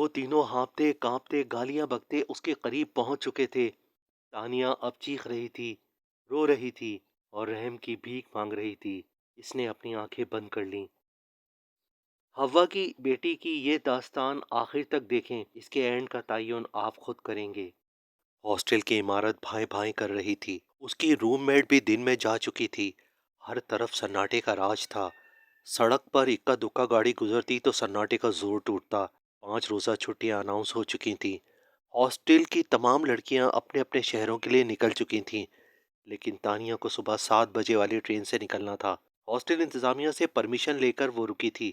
وہ تینوں ہانپتے کانپتے گالیاں بکتے اس کے قریب پہنچ چکے تھے۔ تانیہ اب چیخ رہی تھی، رو رہی تھی اور رحم کی بھیک مانگ رہی تھی۔ اس نے اپنی آنکھیں بند کر لیں۔ حوا کی بیٹی کی یہ داستان آخر تک دیکھیں، اس کے اینڈ کا تعین آپ خود کریں گے۔ ہاسٹل کی عمارت بھائیں بھائیں کر رہی تھی۔ اس کی روم میٹ بھی دن میں جا چکی تھی۔ ہر طرف سناٹے کا راج تھا۔ سڑک پر اکا دکا گاڑی گزرتی تو سناٹے کا زور ٹوٹتا۔ 5 روزہ چھٹیاں اناؤنس ہو چکی تھیں۔ ہاسٹل کی تمام لڑکیاں اپنے اپنے شہروں کے لیے نکل چکی تھیں، لیکن تانیہ کو صبح 7 بجے والی ٹرین سے نکلنا تھا۔ ہاسٹل انتظامیہ سے پرمیشن لے کر وہ رکی تھی۔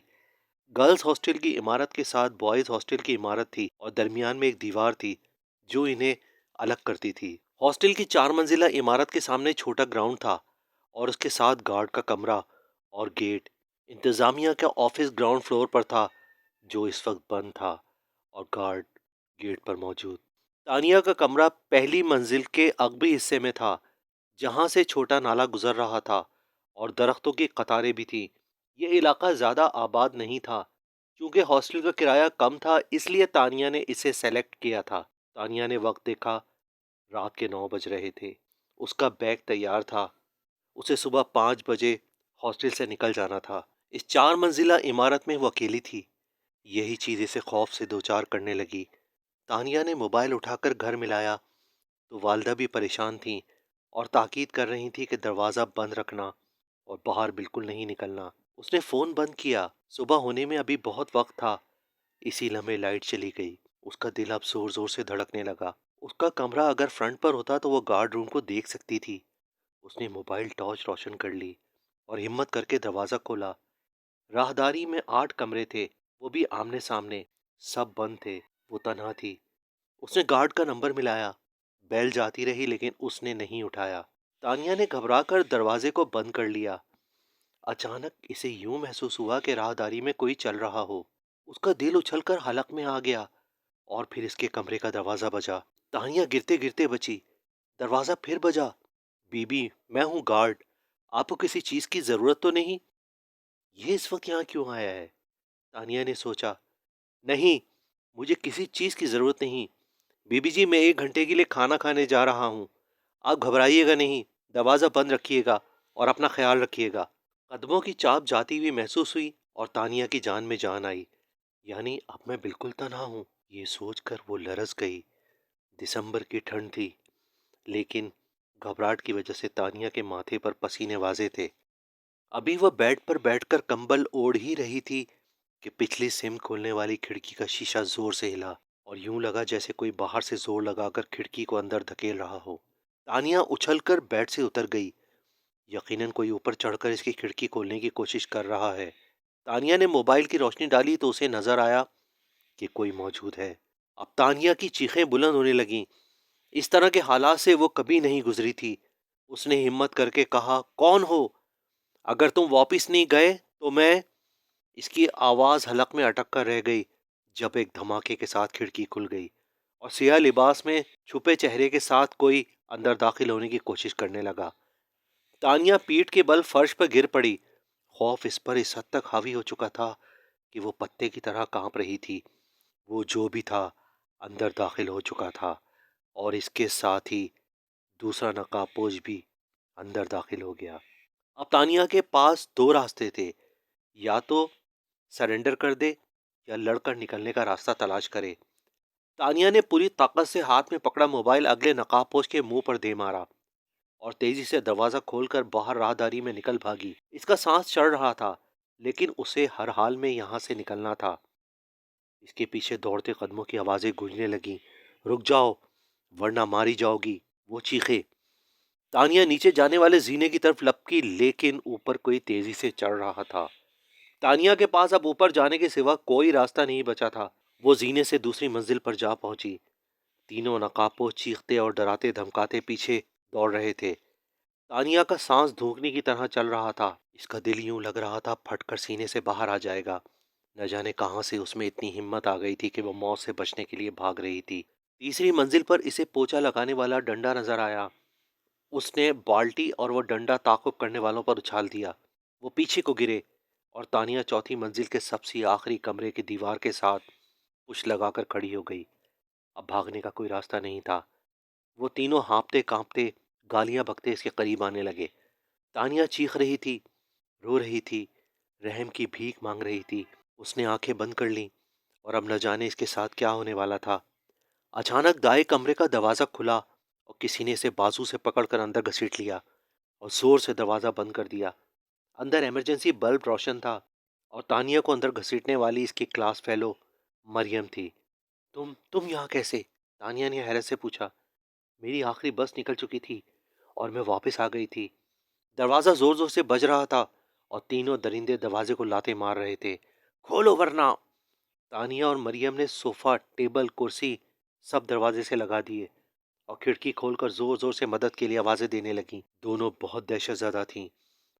گرلز ہاسٹل کی عمارت کے ساتھ بوائز ہاسٹل کی عمارت تھی اور درمیان میں ایک دیوار تھی جو انہیں الگ کرتی تھی۔ ہاسٹل کی 4 منزلہ عمارت کے سامنے چھوٹا گراؤنڈ تھا اور اس کے ساتھ گارڈ کا کمرہ اور گیٹ۔ انتظامیہ کا آفس گراؤنڈ فلور پر تھا جو اس وقت بند تھا اور گارڈ گیٹ پر موجود۔ تانیہ کا کمرہ پہلی منزل کے عقبی حصے میں تھا جہاں سے چھوٹا نالا گزر رہا تھا اور درختوں کی قطاریں بھی تھیں۔ یہ علاقہ زیادہ آباد نہیں تھا۔ چونکہ ہاسٹل کا کرایہ کم تھا اس لیے تانیہ نے اسے سیلیکٹ کیا تھا۔ تانیہ نے وقت دیکھا، رات کے 9 بج رہے تھے۔ اس کا بیگ تیار تھا۔ اسے صبح 5 بجے ہاسٹل سے نکل جانا تھا۔ اس 4 منزلہ عمارت میں وہ اکیلی تھی۔ یہی چیز اسے خوف سے دوچار کرنے لگی۔ تانیہ نے موبائل اٹھا کر گھر ملایا تو والدہ بھی پریشان تھیں اور تاکید کر رہی تھی کہ دروازہ بند رکھنا اور باہر بالکل نہیں نکلنا۔ اس نے فون بند کیا۔ صبح ہونے میں ابھی بہت وقت تھا۔ اسی لمحے لائٹ چلی گئی۔ اس کا دل اب زور زور سے دھڑکنے لگا۔ اس کا کمرہ اگر فرنٹ پر ہوتا تو وہ گارڈ روم کو دیکھ سکتی تھی۔ اس نے موبائل ٹارچ روشن کر لی اور ہمت کر کے دروازہ کھولا۔ راہداری میں 8 کمرے تھے، وہ بھی آمنے سامنے، سب بند تھے۔ وہ تنہا تھی۔ اس نے گارڈ کا نمبر ملایا۔ بیل جاتی رہی لیکن اس نے نہیں اٹھایا۔ تانیہ نے گھبرا کر دروازے کو بند کر لیا۔ اچانک اسے یوں محسوس ہوا کہ راہداری میں کوئی چل رہا ہو۔ اس کا دل اچھل کر حلق میں آ گیا اور پھر اس کے کمرے کا دروازہ بجا۔ تانیہ گرتے گرتے بچی۔ دروازہ پھر بجا۔ بی بی، میں ہوں گارڈ، آپ کو کسی چیز کی ضرورت تو نہیں؟ یہ اس وقت یہاں کیوں آیا ہے؟ تانیہ نے سوچا۔ نہیں، مجھے کسی چیز کی ضرورت نہیں بی بی جی، میں 1 گھنٹے کے لیے کھانا کھانے جا رہا ہوں۔ آپ گھبرائیے گا نہیں، دروازہ بند رکھیے گا اور اپنا خیال رکھیے گا۔ قدموں کی چاپ جاتی ہوئی محسوس ہوئی اور تانیہ کی جان میں جان آئی۔ یعنی اب میں بالکل تنہا ہوں۔ یہ سوچ کر وہ لرز گئی۔ دسمبر کی ٹھنڈ تھی لیکن گھبراہٹ کی وجہ سے تانیہ کے ماتھے پر پسینے واضح تھے۔ ابھی وہ بیڈ پر بیٹھ کر کمبل اوڑھ ہی رہی تھی کہ پچھلی سم کھولنے والی کھڑکی کا شیشہ زور سے ہلا اور یوں لگا جیسے کوئی باہر سے زور لگا کر کھڑکی کو اندر دھکیل رہا ہو۔ تانیہ اچھل کر بیڈ سے اتر گئی۔ یقیناً کوئی اوپر چڑھ کر اس کی کھڑکی کھولنے کی کوشش کر رہا ہے۔ تانیہ نے موبائل کی روشنی ڈالی تو اسے نظر آیا کہ کوئی موجود ہے۔ اب تانیہ کی چیخیں بلند ہونے لگیں۔ اس طرح کے حالات سے وہ کبھی نہیں گزری تھی۔ اس نے ہمت کر کے کہا، کون ہو؟ اگر تم واپس نہیں گئے تو میں… اس کی آواز حلق میں اٹک کر رہ گئی جب ایک دھماکے کے ساتھ کھڑکی کھل گئی اور سیاہ لباس میں چھپے چہرے کے ساتھ کوئی اندر داخل ہونے کی کوشش کرنے لگا۔ تانیہ پیٹھ کے بل فرش پر گر پڑی۔ خوف اس پر اس حد تک حاوی ہو چکا تھا کہ وہ پتے کی طرح کانپ رہی تھی۔ وہ جو بھی تھا اندر داخل ہو چکا تھا اور اس کے ساتھ ہی دوسرا نقاب پوش بھی اندر داخل ہو گیا۔ اب تانیہ کے پاس 2 راستے تھے، یا تو سرنڈر کر دے یا لڑ کر نکلنے کا راستہ تلاش کرے۔ تانیہ نے پوری طاقت سے ہاتھ میں پکڑا موبائل اگلے نقاب پوش کے منہ پر دے مارا اور تیزی سے دروازہ کھول کر باہر راہداری میں نکل بھاگی۔ اس کا سانس چڑھ رہا تھا لیکن اسے ہر حال میں یہاں سے نکلنا تھا۔ اس کے پیچھے دوڑتے قدموں کی آوازیں گونجنے لگیں۔ رک جاؤ ورنہ ماری جاؤ گی، وہ چیخے۔ تانیہ نیچے جانے والے زینے کی طرف لپکی لیکن اوپر کوئی تیزی سے چڑھ رہا تھا۔ تانیہ کے پاس اب اوپر جانے کے سوا کوئی راستہ نہیں بچا تھا۔ وہ زینے سے دوسری منزل پر جا پہنچی۔ تینوں نقاب پوش چیختے اور ڈراتے دھمکاتے پیچھے دوڑ رہے تھے۔ تانیہ کا سانس دھونکنے کی طرح چل رہا تھا۔ اس کا دل یوں لگ رہا تھا پھٹ کر سینے سے باہر آ جائے گا۔ نہ جانے کہاں سے اس میں اتنی ہمت آ گئی تھی کہ وہ موت سے بچنے کے لیے بھاگ رہی تھی۔ تیسری منزل پر اسے پوچھا لگانے والا ڈنڈا نظر آیا۔ اس نے بالٹی اور وہ ڈنڈا تعاقب کرنے والوں پر اچھال دیا۔ وہ پیچھے کو گرے اور تانیہ چوتھی منزل کے سب سے آخری کمرے کی دیوار کے ساتھ پش لگا کر کھڑی ہو گئی۔ اب بھاگنے کا کوئی راستہ نہیں تھا۔ وہ تینوں ہانپتے کانپتے گالیاں بکتے اس کے قریب آنے لگے۔ تانیہ چیخ رہی تھی، رو رہی تھی، رحم کی بھیک مانگ رہی تھی۔ اس نے آنکھیں بند کر لیں اور اب نہ جانے اس کے ساتھ کیا ہونے والا تھا۔ اچانک دائیں کمرے کا دروازہ کھلا اور کسی نے اسے بازو سے پکڑ کر اندر گھسیٹ لیا اور زور سے دروازہ بند کر دیا۔ اندر ایمرجنسی بلب روشن تھا اور تانیہ کو اندر گھسیٹنے والی اس کی کلاس فیلو مریم تھی۔ تم یہاں کیسے؟ تانیہ نے حیرت سے پوچھا۔ میری آخری بس نکل چکی تھی اور میں واپس آ گئی تھی۔ دروازہ زور زور سے بج رہا تھا اور تینوں درندے دروازے کو لاتے مار رہے تھے۔ کھولو ورنہ! تانیہ اور مریم نے صوفہ، ٹیبل، کرسی سب دروازے سے لگا دیے اور کھڑکی کھول کر زور زور سے مدد کے لیے آوازیں دینے لگیں۔ دونوں بہت دہشت زدہ تھیں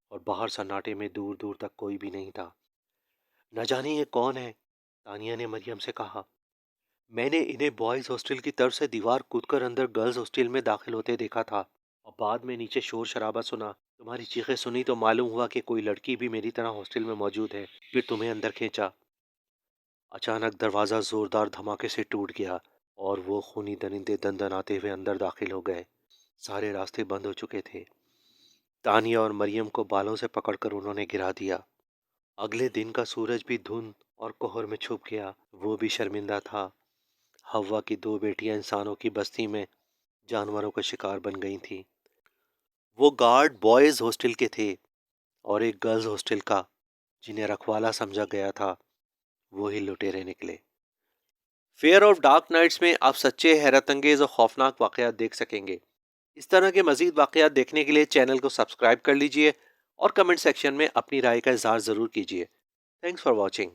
اور باہر سناٹے میں دور دور تک کوئی بھی نہیں تھا۔ نہ جانے یہ کون ہے؟ تانیہ نے مریم سے کہا۔ میں نے انہیں بوائز ہاسٹل کی طرف سے دیوار کود کر اندر گرلز ہاسٹل میں داخل ہوتے دیکھا تھا اور بعد میں نیچے شور شرابہ سنا۔ تمہاری چیخیں سنی تو معلوم ہوا کہ کوئی لڑکی بھی میری طرح ہاسٹل میں موجود ہے، پھر تمہیں اندر کھینچا۔ اچانک دروازہ زوردار دھماکے سے ٹوٹ گیا اور وہ خونی درندے دندناتے ہوئے اندر داخل ہو گئے۔ سارے راستے بند ہو چکے تھے۔ تانیہ اور مریم کو بالوں سے پکڑ کر انہوں نے گرا دیا۔ اگلے دن کا سورج بھی دھند اور کوہر میں چھپ گیا۔ وہ بھی شرمندہ تھا۔ ہوا کی دو بیٹیاں انسانوں کی بستی میں جانوروں کا شکار بن گئی تھیں۔ وہ گارڈ بوائز ہاسٹل کے تھے اور ایک گرلز ہاسٹل کا، جنہیں رکھوالا سمجھا گیا تھا، وہی لٹیرے نکلے۔ فیئر آف ڈارک نائٹس میں آپ سچے، حیرت انگیز اور خوفناک واقعات دیکھ سکیں گے۔ اس طرح کے مزید واقعات دیکھنے کے لیے چینل کو سبسکرائب کر لیجئے اور کمنٹ سیکشن میں اپنی رائے کا اظہار ضرور کیجئے۔ Thanks for watching.